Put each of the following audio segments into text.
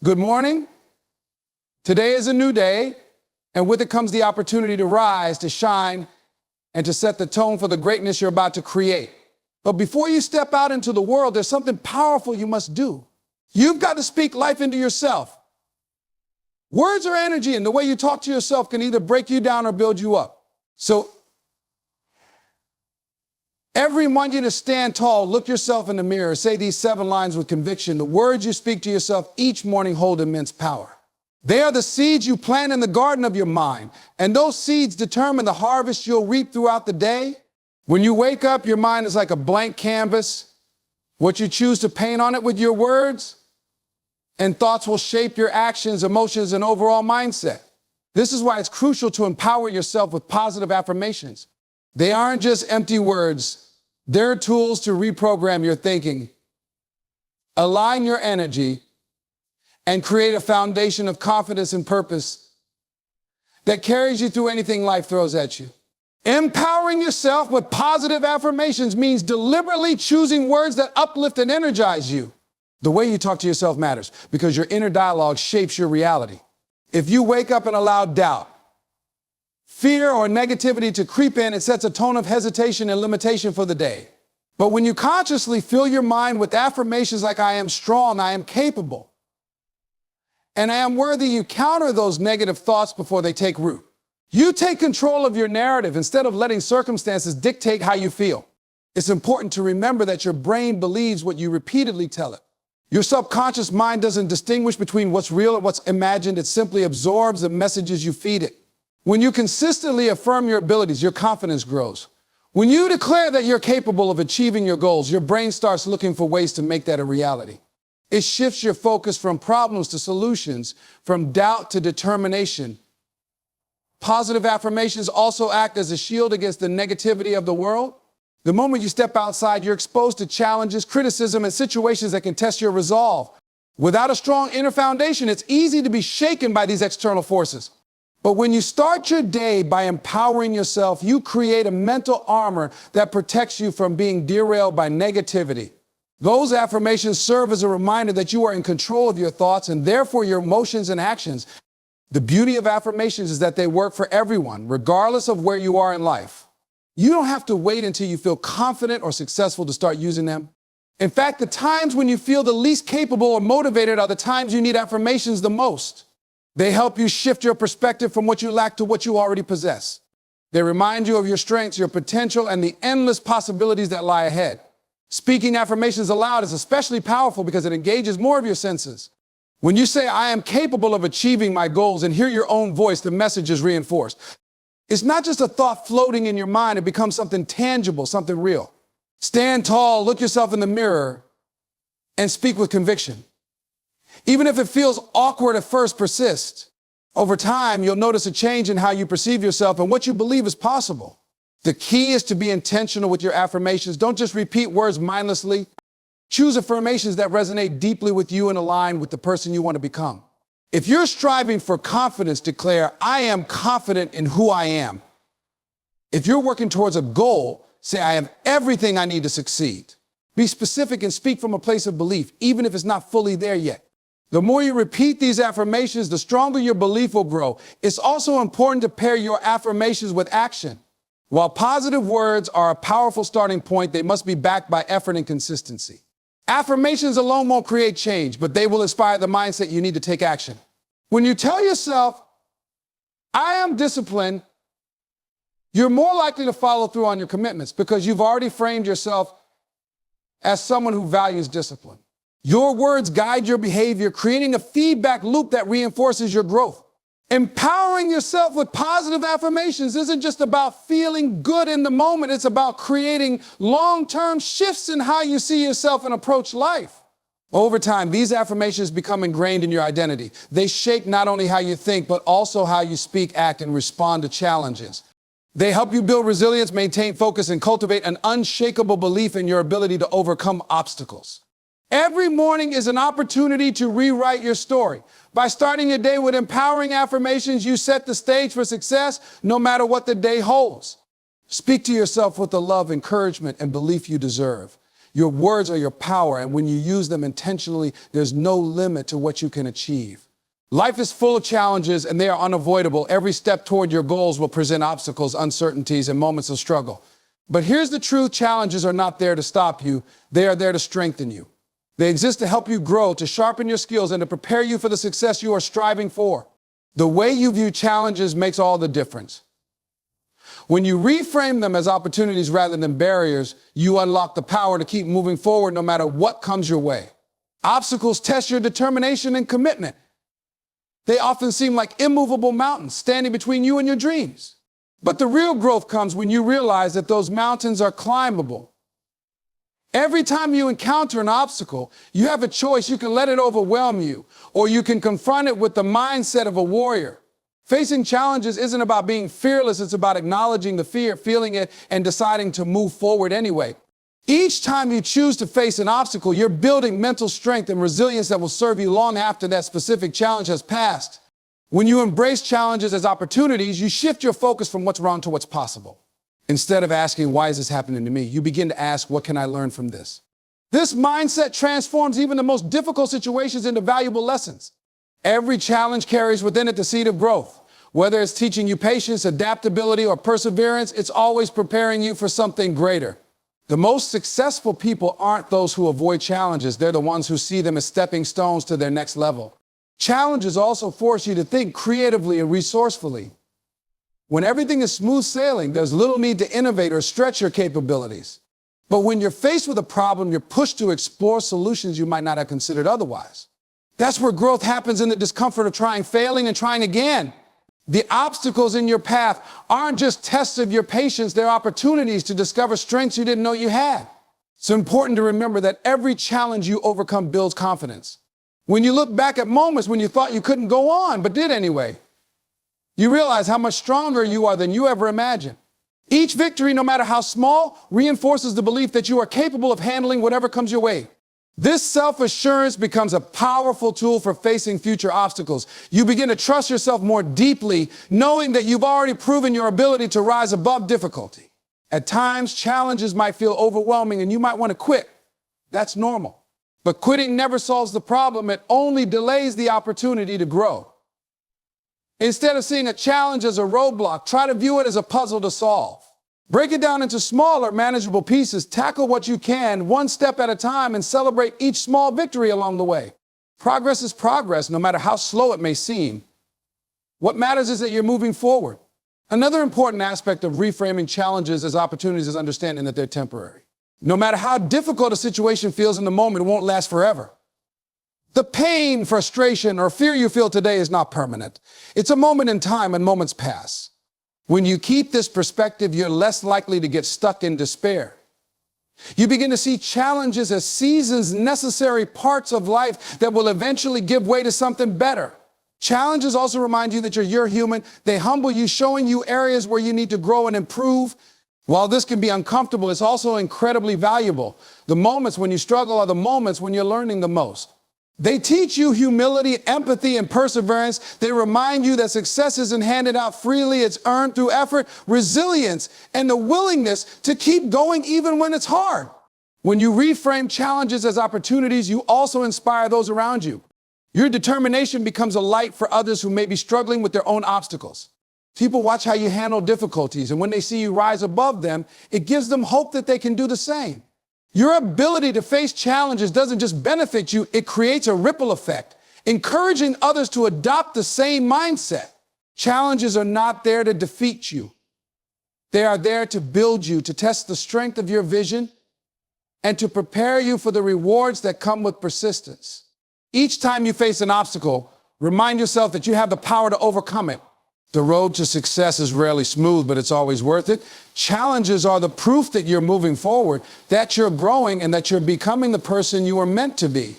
Good morning. Today is a new day, and with it comes the opportunity to rise, to shine, and to set the tone for the greatness you're about to create. But before you step out into the world, there's something powerful you must do. You've got to speak life into yourself. Words are energy, and the way you talk to yourself can either break you down or build you up. So every want you to stand tall, look yourself in the mirror, say these 7 lines with conviction. The words you speak to yourself each morning hold immense power. They are the seeds you plant in the garden of your mind, and those seeds determine the harvest you'll reap throughout the day. When you wake up, your mind is like a blank canvas. What you choose to paint on it with your words and thoughts will shape your actions, emotions, and overall mindset. This is why it's crucial to empower yourself with positive affirmations. They aren't just empty words. They're tools to reprogram your thinking, align your energy, and create a foundation of confidence and purpose that carries you through anything life throws at you. Empowering yourself with positive affirmations means deliberately choosing words that uplift and energize you. The way you talk to yourself matters because your inner dialogue shapes your reality. If you wake up and allow doubt, fear, or negativity to creep in, it sets a tone of hesitation and limitation for the day. But when you consciously fill your mind with affirmations like I am strong, I am capable, and I am worthy, you counter those negative thoughts before they take root. You take control of your narrative instead of letting circumstances dictate how you feel. It's important to remember that your brain believes what you repeatedly tell it. Your subconscious mind doesn't distinguish between what's real and what's imagined. It simply absorbs the messages you feed it. When you consistently affirm your abilities, your confidence grows. When you declare that you're capable of achieving your goals, your brain starts looking for ways to make that a reality. It shifts your focus from problems to solutions, from doubt to determination. Positive affirmations also act as a shield against the negativity of the world. The moment you step outside, you're exposed to challenges, criticism, and situations that can test your resolve. Without a strong inner foundation, it's easy to be shaken by these external forces. But when you start your day by empowering yourself, you create a mental armor that protects you from being derailed by negativity. Those affirmations serve as a reminder that you are in control of your thoughts and therefore your emotions and actions. The beauty of affirmations is that they work for everyone, regardless of where you are in life. You don't have to wait until you feel confident or successful to start using them. In fact, the times when you feel the least capable or motivated are the times you need affirmations the most. They help you shift your perspective from what you lack to what you already possess. They remind you of your strengths, your potential, and the endless possibilities that lie ahead. Speaking affirmations aloud is especially powerful because it engages more of your senses. When you say, I am capable of achieving my goals and hear your own voice, the message is reinforced. It's not just a thought floating in your mind, it becomes something tangible, something real. Stand tall, look yourself in the mirror, and speak with conviction. Even if it feels awkward at first, persist. Over time, you'll notice a change in how you perceive yourself and what you believe is possible. The key is to be intentional with your affirmations. Don't just repeat words mindlessly. Choose affirmations that resonate deeply with you and align with the person you want to become. If you're striving for confidence, declare, I am confident in who I am. If you're working towards a goal, say, I have everything I need to succeed. Be specific and speak from a place of belief, even if it's not fully there yet. The more you repeat these affirmations, the stronger your belief will grow. It's also important to pair your affirmations with action. While positive words are a powerful starting point, they must be backed by effort and consistency. Affirmations alone won't create change, but they will inspire the mindset you need to take action. When you tell yourself, I am disciplined, you're more likely to follow through on your commitments because you've already framed yourself as someone who values discipline. Your words guide your behavior, creating a feedback loop that reinforces your growth. Empowering yourself with positive affirmations isn't just about feeling good in the moment. It's about creating long-term shifts in how you see yourself and approach life. Over time, these affirmations become ingrained in your identity. They shape not only how you think, but also how you speak, act, and respond to challenges. They help you build resilience, maintain focus, and cultivate an unshakable belief in your ability to overcome obstacles. Every morning is an opportunity to rewrite your story. By starting your day with empowering affirmations, you set the stage for success no matter what the day holds. Speak to yourself with the love, encouragement, and belief you deserve. Your words are your power, and when you use them intentionally, there's no limit to what you can achieve. Life is full of challenges, and they are unavoidable. Every step toward your goals will present obstacles, uncertainties, and moments of struggle. But here's the truth: challenges are not there to stop you. They are there to strengthen you. They exist to help you grow, to sharpen your skills, and to prepare you for the success you are striving for. The way you view challenges makes all the difference. When you reframe them as opportunities rather than barriers, you unlock the power to keep moving forward no matter what comes your way. Obstacles test your determination and commitment. They often seem like immovable mountains standing between you and your dreams. But the real growth comes when you realize that those mountains are climbable. Every time you encounter an obstacle, you have a choice. You can let it overwhelm you, or you can confront it with the mindset of a warrior. Facing challenges isn't about being fearless. It's about acknowledging the fear, feeling it, and deciding to move forward anyway. Each time you choose to face an obstacle, you're building mental strength and resilience that will serve you long after that specific challenge has passed. When you embrace challenges as opportunities, you shift your focus from what's wrong to what's possible. Instead of asking, why is this happening to me? You begin to ask, what can I learn from this? This mindset transforms even the most difficult situations into valuable lessons. Every challenge carries within it the seed of growth. Whether it's teaching you patience, adaptability, or perseverance, it's always preparing you for something greater. The most successful people aren't those who avoid challenges. They're the ones who see them as stepping stones to their next level. Challenges also force you to think creatively and resourcefully. When everything is smooth sailing, there's little need to innovate or stretch your capabilities. But when you're faced with a problem, you're pushed to explore solutions you might not have considered otherwise. That's where growth happens, in the discomfort of trying, failing, and trying again. The obstacles in your path aren't just tests of your patience, they're opportunities to discover strengths you didn't know you had. It's important to remember that every challenge you overcome builds confidence. When you look back at moments when you thought you couldn't go on, but did anyway, you realize how much stronger you are than you ever imagined. Each victory, no matter how small, reinforces the belief that you are capable of handling whatever comes your way. This self-assurance becomes a powerful tool for facing future obstacles. You begin to trust yourself more deeply, knowing that you've already proven your ability to rise above difficulty. At times, challenges might feel overwhelming and you might want to quit. That's normal. But quitting never solves the problem. It only delays the opportunity to grow. Instead of seeing a challenge as a roadblock, try to view it as a puzzle to solve. Break it down into smaller, manageable pieces. Tackle what you can, one step at a time, and celebrate each small victory along the way. Progress is progress, no matter how slow it may seem. What matters is that you're moving forward. Another important aspect of reframing challenges as opportunities is understanding that they're temporary. No matter how difficult a situation feels in the moment, it won't last forever. The pain, frustration, or fear you feel today is not permanent. It's a moment in time, and moments pass. When you keep this perspective, you're less likely to get stuck in despair. You begin to see challenges as seasons, necessary parts of life that will eventually give way to something better. Challenges also remind you that you're human. They humble you, showing you areas where you need to grow and improve. While this can be uncomfortable, it's also incredibly valuable. The moments when you struggle are the moments when you're learning the most. They teach you humility, empathy, and perseverance. They remind you that success isn't handed out freely. It's earned through effort, resilience, and the willingness to keep going even when it's hard. When you reframe challenges as opportunities, you also inspire those around you. Your determination becomes a light for others who may be struggling with their own obstacles. People watch how you handle difficulties, and when they see you rise above them, it gives them hope that they can do the same. Your ability to face challenges doesn't just benefit you, it creates a ripple effect, encouraging others to adopt the same mindset. Challenges are not there to defeat you. They are there to build you, to test the strength of your vision, and to prepare you for the rewards that come with persistence. Each time you face an obstacle, remind yourself that you have the power to overcome it. The road to success is rarely smooth, but it's always worth it. Challenges are the proof that you're moving forward, that you're growing, and that you're becoming the person you were meant to be.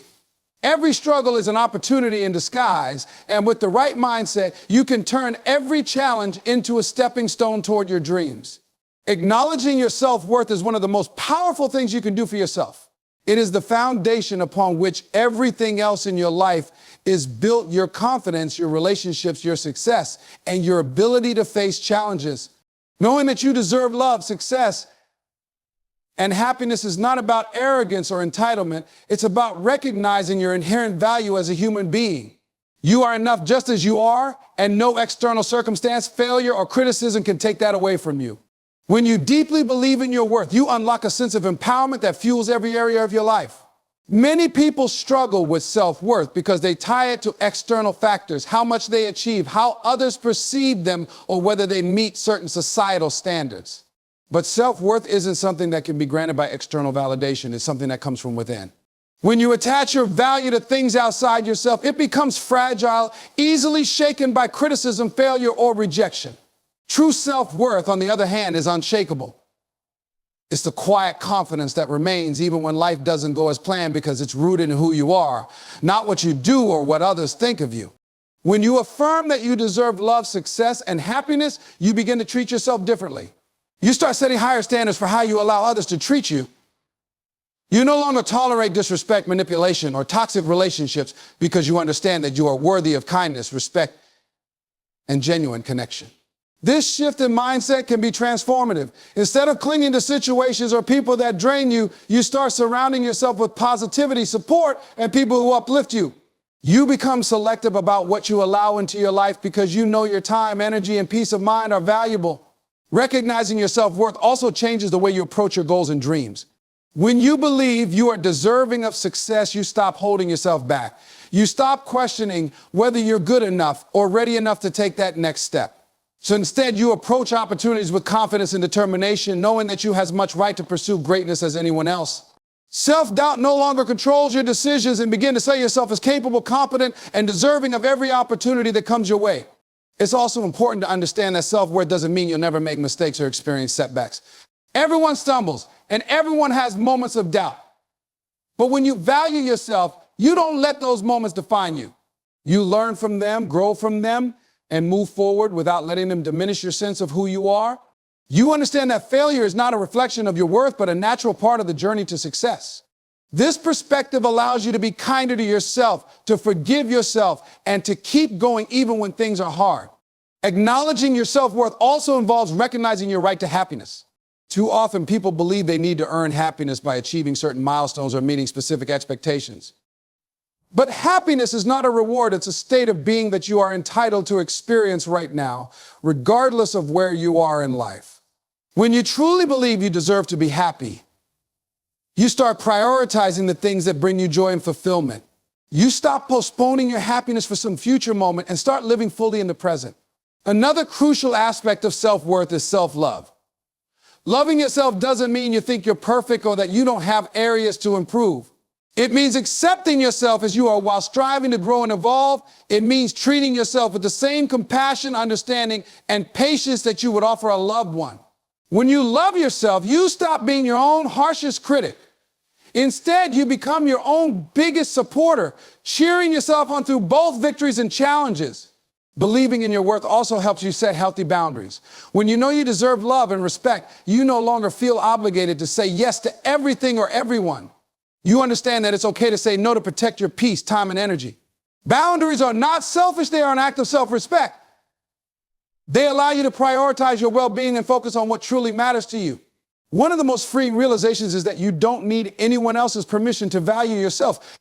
Every struggle is an opportunity in disguise, and with the right mindset, you can turn every challenge into a stepping stone toward your dreams. Acknowledging your self-worth is one of the most powerful things you can do for yourself. It is the foundation upon which everything else in your life is built: your confidence, your relationships, your success, and your ability to face challenges. Knowing that you deserve love, success, And happiness is not about arrogance or entitlement. It's about recognizing your inherent value as a human being. You are enough just as you are, and no external circumstance, failure, or criticism can take that away from you. When you deeply believe in your worth, you unlock a sense of empowerment that fuels every area of your life. Many people struggle with self-worth because they tie it to external factors, how much they achieve, how others perceive them, or whether they meet certain societal standards. But self-worth isn't something that can be granted by external validation. It's something that comes from within. When you attach your value to things outside yourself, it becomes fragile, easily shaken by criticism, failure, or rejection. True self-worth, on the other hand, is unshakable. It's the quiet confidence that remains even when life doesn't go as planned because it's rooted in who you are, not what you do or what others think of you. When you affirm that you deserve love, success, and happiness, you begin to treat yourself differently. You start setting higher standards for how you allow others to treat you. You no longer tolerate disrespect, manipulation, or toxic relationships because you understand that you are worthy of kindness, respect, and genuine connection. This shift in mindset can be transformative. Instead of clinging to situations or people that drain you, you start surrounding yourself with positivity, support, and people who uplift you. You become selective about what you allow into your life because you know your time, energy, and peace of mind are valuable. Recognizing your self-worth also changes the way you approach your goals and dreams. When you believe you are deserving of success, you stop holding yourself back. You stop questioning whether you're good enough or ready enough to take that next step. So instead, you approach opportunities with confidence and determination, knowing that you have as much right to pursue greatness as anyone else. Self-doubt no longer controls your decisions and begin to see yourself as capable, competent, and deserving of every opportunity that comes your way. It's also important to understand that self-worth doesn't mean you'll never make mistakes or experience setbacks. Everyone stumbles, and everyone has moments of doubt. But when you value yourself, you don't let those moments define you. You learn from them, grow from them, and move forward without letting them diminish your sense of who you are. You understand that failure is not a reflection of your worth, but a natural part of the journey to success. This perspective allows you to be kinder to yourself, to forgive yourself, and to keep going even when things are hard. Acknowledging your self-worth also involves recognizing your right to happiness. Too often, people believe they need to earn happiness by achieving certain milestones or meeting specific expectations. But happiness is not a reward, it's a state of being that you are entitled to experience right now, regardless of where you are in life. When you truly believe you deserve to be happy, you start prioritizing the things that bring you joy and fulfillment. You stop postponing your happiness for some future moment and start living fully in the present. Another crucial aspect of self-worth is self-love. Loving yourself doesn't mean you think you're perfect or that you don't have areas to improve. It means accepting yourself as you are while striving to grow and evolve. It means treating yourself with the same compassion, understanding, and patience that you would offer a loved one. When you love yourself, you stop being your own harshest critic. Instead, you become your own biggest supporter, cheering yourself on through both victories and challenges. Believing in your worth also helps you set healthy boundaries. When you know you deserve love and respect, you no longer feel obligated to say yes to everything or everyone. You understand that it's okay to say no to protect your peace, time, and energy. Boundaries are not selfish, they are an act of self-respect. They allow you to prioritize your well-being and focus on what truly matters to you. One of the most freeing realizations is that you don't need anyone else's permission to value yourself.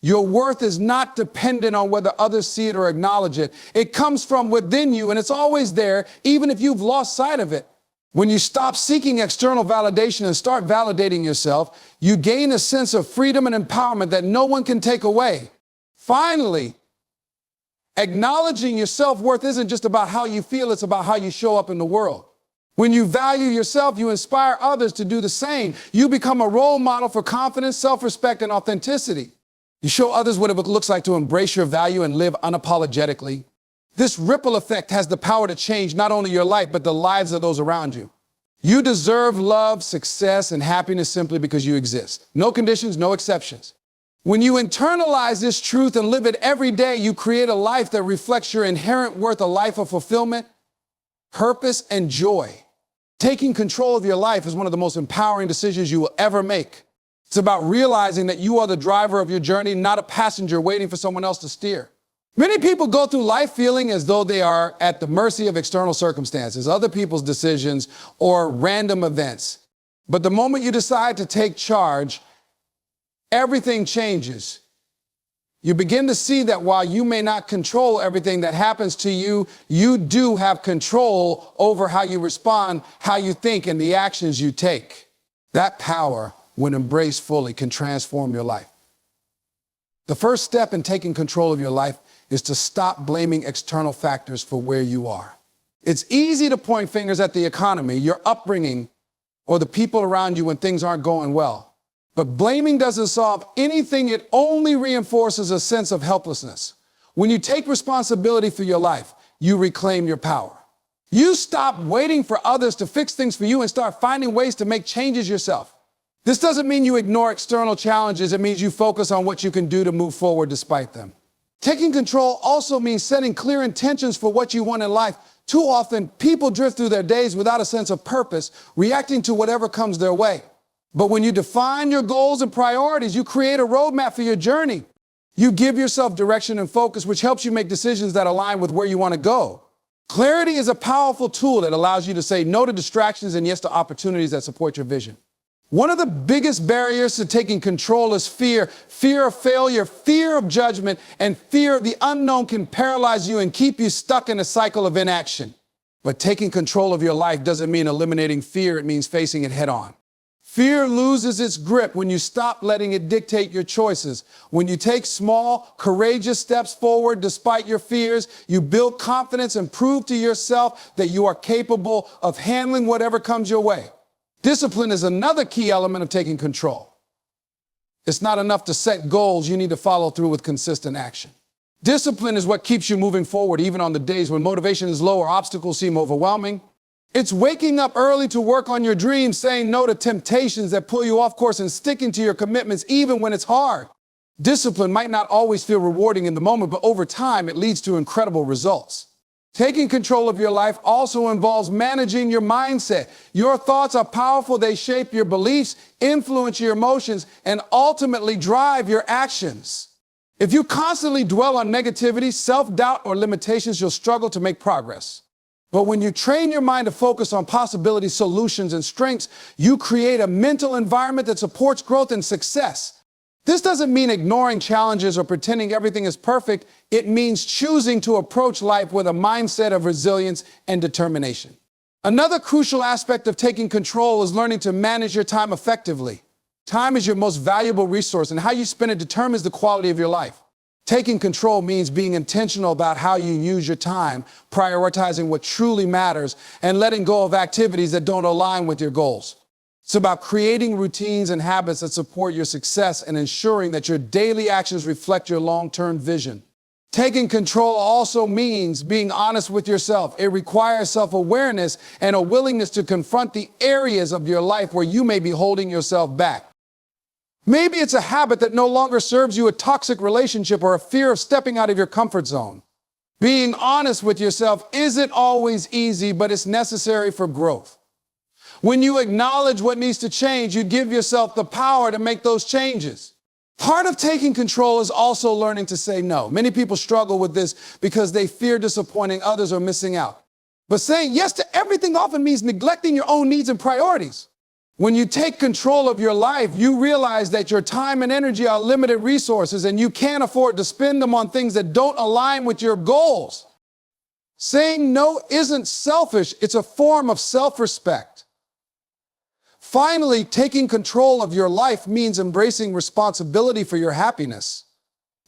Your worth is not dependent on whether others see it or acknowledge it. It comes from within you, and it's always there, even if you've lost sight of it. When you stop seeking external validation and start validating yourself, you gain a sense of freedom and empowerment that no one can take away. Finally, acknowledging your self-worth isn't just about how you feel, it's about how you show up in the world. When you value yourself, you inspire others to do the same. You become a role model for confidence, self-respect, and authenticity. You show others what it looks like to embrace your value and live unapologetically. This ripple effect has the power to change not only your life, but the lives of those around you. You deserve love, success, and happiness simply because you exist. No conditions, no exceptions. When you internalize this truth and live it every day, you create a life that reflects your inherent worth, a life of fulfillment, purpose, and joy. Taking control of your life is one of the most empowering decisions you will ever make. It's about realizing that you are the driver of your journey, not a passenger waiting for someone else to steer. Many people go through life feeling as though they are at the mercy of external circumstances, other people's decisions, or random events. But the moment you decide to take charge, everything changes. You begin to see that while you may not control everything that happens to you, you do have control over how you respond, how you think, and the actions you take. That power, when embraced fully, can transform your life. The first step in taking control of your life is to stop blaming external factors for where you are. It's easy to point fingers at the economy, your upbringing, or the people around you when things aren't going well. But blaming doesn't solve anything. It only reinforces a sense of helplessness. When you take responsibility for your life, you reclaim your power. You stop waiting for others to fix things for you and start finding ways to make changes yourself. This doesn't mean you ignore external challenges. It means you focus on what you can do to move forward despite them. Taking control also means setting clear intentions for what you want in life. Too often, people drift through their days without a sense of purpose, reacting to whatever comes their way. But when you define your goals and priorities, you create a roadmap for your journey. You give yourself direction and focus, which helps you make decisions that align with where you want to go. Clarity is a powerful tool that allows you to say no to distractions and yes to opportunities that support your vision. One of the biggest barriers to taking control is fear. Fear of failure, fear of judgment, and fear of the unknown can paralyze you and keep you stuck in a cycle of inaction. But taking control of your life doesn't mean eliminating fear. It means facing it head on. Fear loses its grip when you stop letting it dictate your choices. When you take small, courageous steps forward despite your fears, you build confidence and prove to yourself that you are capable of handling whatever comes your way. Discipline is another key element of taking control. It's not enough to set goals. You need to follow through with consistent action. Discipline is what keeps you moving forward, even on the days when motivation is low or obstacles seem overwhelming. It's waking up early to work on your dreams, saying no to temptations that pull you off course, and sticking to your commitments even when it's hard. Discipline might not always feel rewarding in the moment, but over time, it leads to incredible results. Taking control of your life also involves managing your mindset. Your thoughts are powerful. They shape your beliefs, influence your emotions, and ultimately drive your actions. If you constantly dwell on negativity, self-doubt, or limitations, you'll struggle to make progress. But when you train your mind to focus on possibilities, solutions, and strengths, you create a mental environment that supports growth and success. This doesn't mean ignoring challenges or pretending everything is perfect. It means choosing to approach life with a mindset of resilience and determination. Another crucial aspect of taking control is learning to manage your time effectively. Time is your most valuable resource, and how you spend it determines the quality of your life. Taking control means being intentional about how you use your time, prioritizing what truly matters, and letting go of activities that don't align with your goals. It's about creating routines and habits that support your success and ensuring that your daily actions reflect your long-term vision. Taking control also means being honest with yourself. It requires self-awareness and a willingness to confront the areas of your life where you may be holding yourself back. Maybe it's a habit that no longer serves you, a toxic relationship, or a fear of stepping out of your comfort zone. Being honest with yourself isn't always easy, but it's necessary for growth. When you acknowledge what needs to change, you give yourself the power to make those changes. Part of taking control is also learning to say no. Many people struggle with this because they fear disappointing others or missing out. But saying yes to everything often means neglecting your own needs and priorities. When you take control of your life, you realize that your time and energy are limited resources and you can't afford to spend them on things that don't align with your goals. Saying no isn't selfish, it's a form of self-respect. Finally, taking control of your life means embracing responsibility for your happiness.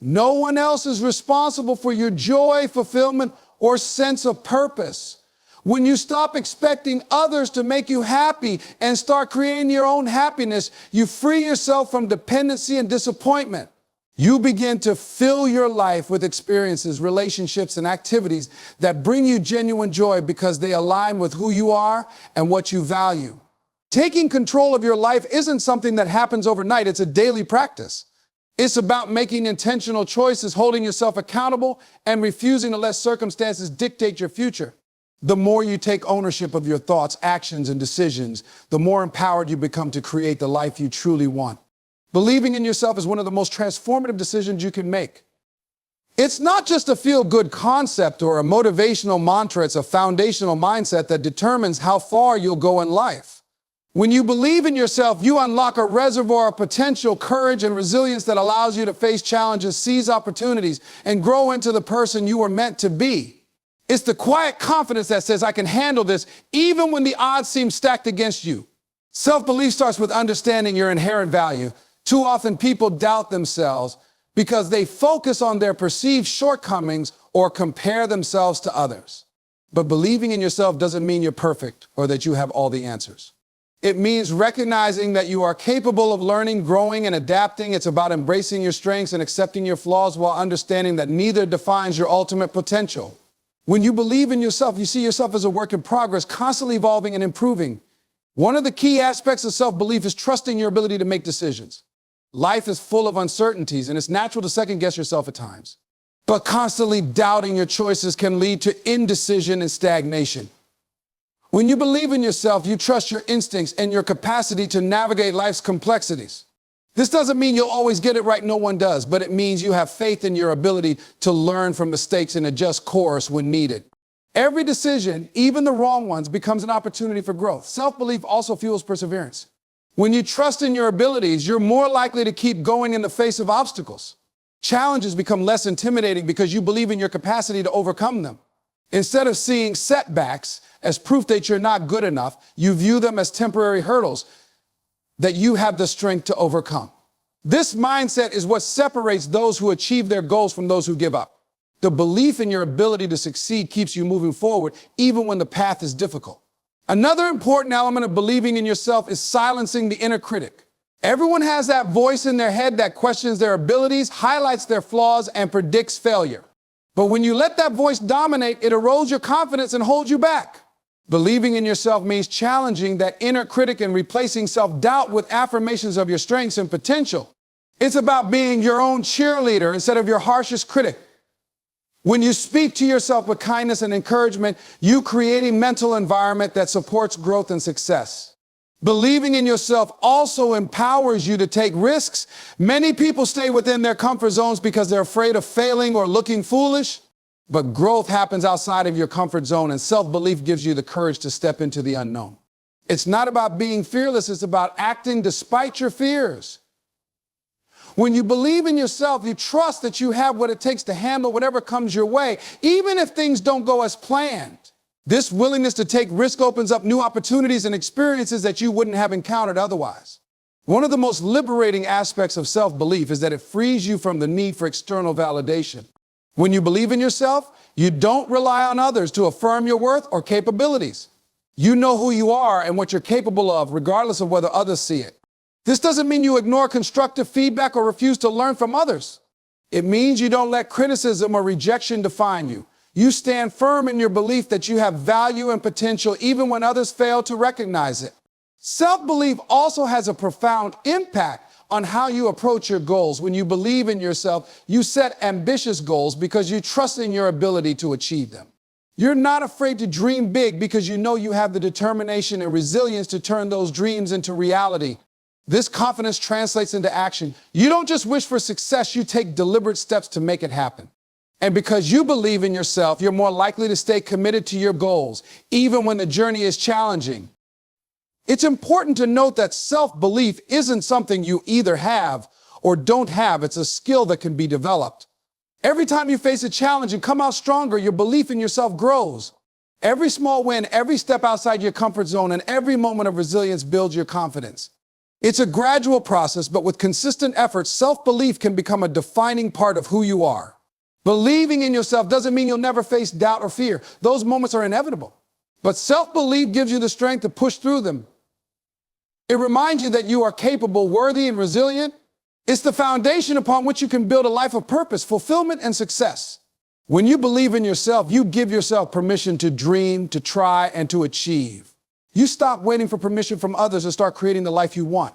No one else is responsible for your joy, fulfillment, or sense of purpose. When you stop expecting others to make you happy and start creating your own happiness, you free yourself from dependency and disappointment. You begin to fill your life with experiences, relationships, and activities that bring you genuine joy because they align with who you are and what you value. Taking control of your life isn't something that happens overnight. It's a daily practice. It's about making intentional choices, holding yourself accountable, and refusing to let circumstances dictate your future. The more you take ownership of your thoughts, actions, and decisions, the more empowered you become to create the life you truly want. Believing in yourself is one of the most transformative decisions you can make. It's not just a feel-good concept or a motivational mantra. It's a foundational mindset that determines how far you'll go in life. When you believe in yourself, you unlock a reservoir of potential, courage, and resilience that allows you to face challenges, seize opportunities, and grow into the person you were meant to be. It's the quiet confidence that says, I can handle this, even when the odds seem stacked against you. Self-belief starts with understanding your inherent value. Too often people doubt themselves because they focus on their perceived shortcomings or compare themselves to others. But believing in yourself doesn't mean you're perfect or that you have all the answers. It means recognizing that you are capable of learning, growing, and adapting. It's about embracing your strengths and accepting your flaws while understanding that neither defines your ultimate potential. When you believe in yourself, you see yourself as a work in progress, constantly evolving and improving. One of the key aspects of self-belief is trusting your ability to make decisions. Life is full of uncertainties, and it's natural to second-guess yourself at times. But constantly doubting your choices can lead to indecision and stagnation. When you believe in yourself, you trust your instincts and your capacity to navigate life's complexities. This doesn't mean you'll always get it right, no one does, but it means you have faith in your ability to learn from mistakes and adjust course when needed. Every decision, even the wrong ones, becomes an opportunity for growth. Self-belief also fuels perseverance. When you trust in your abilities, you're more likely to keep going in the face of obstacles. Challenges become less intimidating because you believe in your capacity to overcome them. Instead of seeing setbacks as proof that you're not good enough, you view them as temporary hurdles that you have the strength to overcome. This mindset is what separates those who achieve their goals from those who give up. The belief in your ability to succeed keeps you moving forward, even when the path is difficult. Another important element of believing in yourself is silencing the inner critic. Everyone has that voice in their head that questions their abilities, highlights their flaws, and predicts failure. But when you let that voice dominate, it erodes your confidence and holds you back. Believing in yourself means challenging that inner critic and replacing self-doubt with affirmations of your strengths and potential. It's about being your own cheerleader instead of your harshest critic. When you speak to yourself with kindness and encouragement, you create a mental environment that supports growth and success. Believing in yourself also empowers you to take risks. Many people stay within their comfort zones because they're afraid of failing or looking foolish. But growth happens outside of your comfort zone, and self-belief gives you the courage to step into the unknown. It's not about being fearless, it's about acting despite your fears. When you believe in yourself, you trust that you have what it takes to handle whatever comes your way, even if things don't go as planned. This willingness to take risk opens up new opportunities and experiences that you wouldn't have encountered otherwise. One of the most liberating aspects of self-belief is that it frees you from the need for external validation. When you believe in yourself, you don't rely on others to affirm your worth or capabilities. You know who you are and what you're capable of, regardless of whether others see it. This doesn't mean you ignore constructive feedback or refuse to learn from others. It means you don't let criticism or rejection define you. You stand firm in your belief that you have value and potential even when others fail to recognize it. Self-belief also has a profound impact on how you approach your goals. When you believe in yourself, you set ambitious goals because you trust in your ability to achieve them. You're not afraid to dream big because you know you have the determination and resilience to turn those dreams into reality. This confidence translates into action. You don't just wish for success, you take deliberate steps to make it happen. And because you believe in yourself, you're more likely to stay committed to your goals, even when the journey is challenging. It's important to note that self-belief isn't something you either have or don't have. It's a skill that can be developed. Every time you face a challenge and come out stronger, your belief in yourself grows. Every small win, every step outside your comfort zone, and every moment of resilience builds your confidence. It's a gradual process, but with consistent effort, self-belief can become a defining part of who you are. Believing in yourself doesn't mean you'll never face doubt or fear. Those moments are inevitable. But self-belief gives you the strength to push through them. It reminds you that you are capable, worthy, and resilient. It's the foundation upon which you can build a life of purpose, fulfillment, and success. When you believe in yourself, you give yourself permission to dream, to try, and to achieve. You stop waiting for permission from others and start creating the life you want.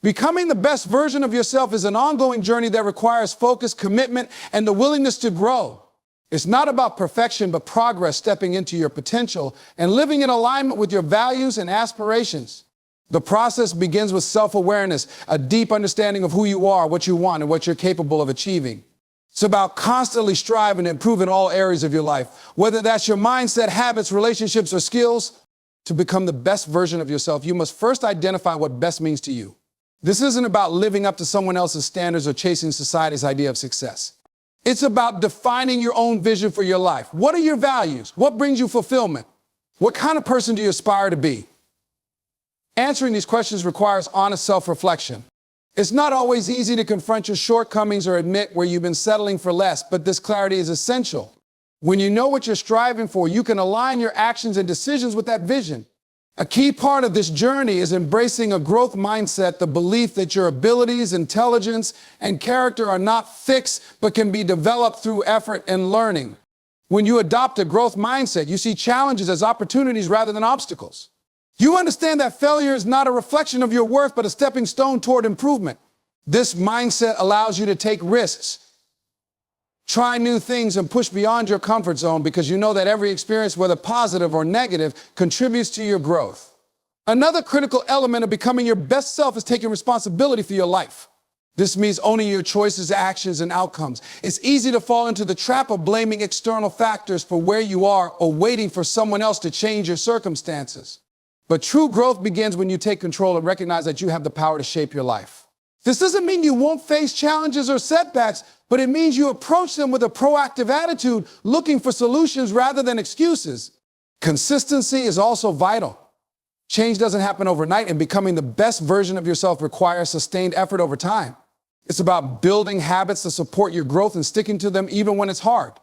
Becoming the best version of yourself is an ongoing journey that requires focus, commitment, and the willingness to grow. It's not about perfection, but progress, stepping into your potential and living in alignment with your values and aspirations. The process begins with self-awareness, a deep understanding of who you are, what you want, and what you're capable of achieving. It's about constantly striving to improve in all areas of your life, whether that's your mindset, habits, relationships, or skills. To become the best version of yourself, you must first identify what best means to you. This isn't about living up to someone else's standards or chasing society's idea of success. It's about defining your own vision for your life. What are your values? What brings you fulfillment? What kind of person do you aspire to be? Answering these questions requires honest self-reflection. It's not always easy to confront your shortcomings or admit where you've been settling for less, but this clarity is essential. When you know what you're striving for, you can align your actions and decisions with that vision. A key part of this journey is embracing a growth mindset, the belief that your abilities, intelligence, and character are not fixed, but can be developed through effort and learning. When you adopt a growth mindset, you see challenges as opportunities rather than obstacles. You understand that failure is not a reflection of your worth, but a stepping stone toward improvement. This mindset allows you to take risks, try new things, and push beyond your comfort zone because you know that every experience, whether positive or negative, contributes to your growth. Another critical element of becoming your best self is taking responsibility for your life. This means owning your choices, actions, and outcomes. It's easy to fall into the trap of blaming external factors for where you are or waiting for someone else to change your circumstances. But true growth begins when you take control and recognize that you have the power to shape your life. This doesn't mean you won't face challenges or setbacks, but it means you approach them with a proactive attitude, looking for solutions rather than excuses. Consistency is also vital. Change doesn't happen overnight, and becoming the best version of yourself requires sustained effort over time. It's about building habits to support your growth and sticking to them even when it's hard.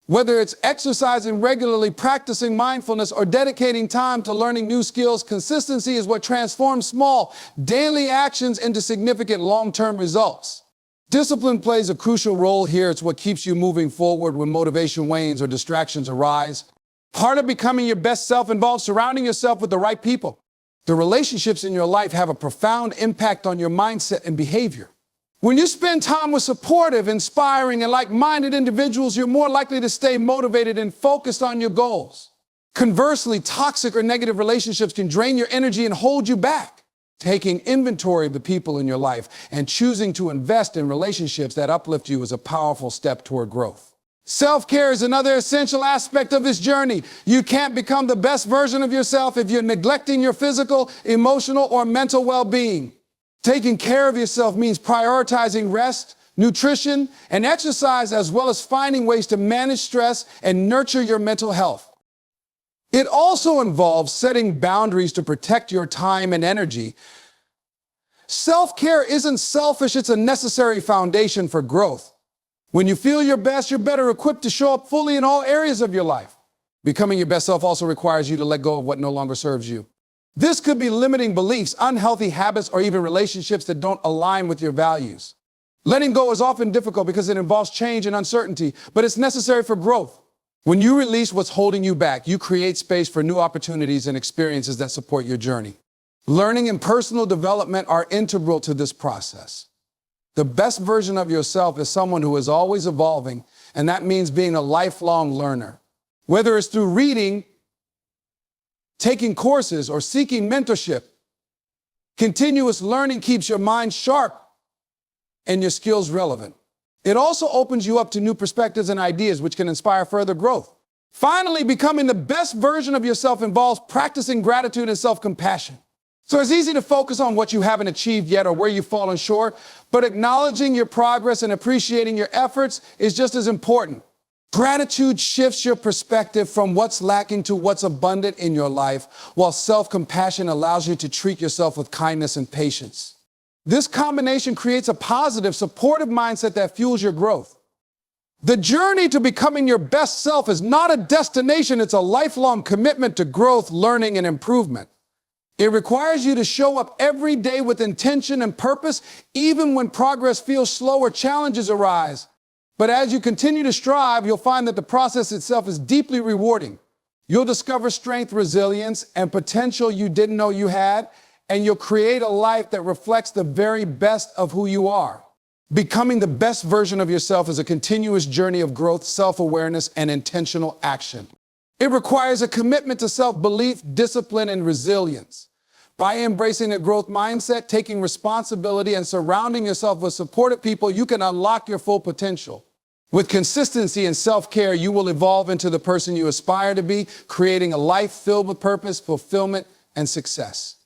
Whether it's exercising regularly, practicing mindfulness, or dedicating time to learning new skills, consistency is what transforms small, daily actions into significant long-term results. Discipline plays a crucial role here. It's what keeps you moving forward when motivation wanes or distractions arise. Part of becoming your best self involves surrounding yourself with the right people. The relationships in your life have a profound impact on your mindset and behavior. When you spend time with supportive, inspiring, and like-minded individuals, you're more likely to stay motivated and focused on your goals. Conversely, toxic or negative relationships can drain your energy and hold you back. Taking inventory of the people in your life and choosing to invest in relationships that uplift you is a powerful step toward growth. Self-care is another essential aspect of this journey. You can't become the best version of yourself if you're neglecting your physical, emotional, or mental well-being. Taking care of yourself means prioritizing rest, nutrition, and exercise, as well as finding ways to manage stress and nurture your mental health. It also involves setting boundaries to protect your time and energy. Self-care isn't selfish, it's a necessary foundation for growth. When you feel your best, you're better equipped to show up fully in all areas of your life. Becoming your best self also requires you to let go of what no longer serves you. This could be limiting beliefs, unhealthy habits, or even relationships that don't align with your values. Letting go is often difficult because it involves change and uncertainty, but it's necessary for growth. When you release what's holding you back, you create space for new opportunities and experiences that support your journey. Learning and personal development are integral to this process. The best version of yourself is someone who is always evolving, and that means being a lifelong learner. Whether it's through reading, taking courses, or seeking mentorship, continuous learning keeps your mind sharp and your skills relevant. It also opens you up to new perspectives and ideas, which can inspire further growth. Finally, becoming the best version of yourself involves practicing gratitude and self-compassion. So it's easy to focus on what you haven't achieved yet or where you've fallen short, but acknowledging your progress and appreciating your efforts is just as important. Gratitude shifts your perspective from what's lacking to what's abundant in your life, while self-compassion allows you to treat yourself with kindness and patience. This combination creates a positive, supportive mindset that fuels your growth. The journey to becoming your best self is not a destination, it's a lifelong commitment to growth, learning, and improvement. It requires you to show up every day with intention and purpose, even when progress feels slow or challenges arise. But as you continue to strive, you'll find that the process itself is deeply rewarding. You'll discover strength, resilience, and potential you didn't know you had, and you'll create a life that reflects the very best of who you are. Becoming the best version of yourself is a continuous journey of growth, self-awareness, and intentional action. It requires a commitment to self-belief, discipline, and resilience. By embracing a growth mindset, taking responsibility, and surrounding yourself with supportive people, you can unlock your full potential. With consistency and self-care, you will evolve into the person you aspire to be, creating a life filled with purpose, fulfillment, and success.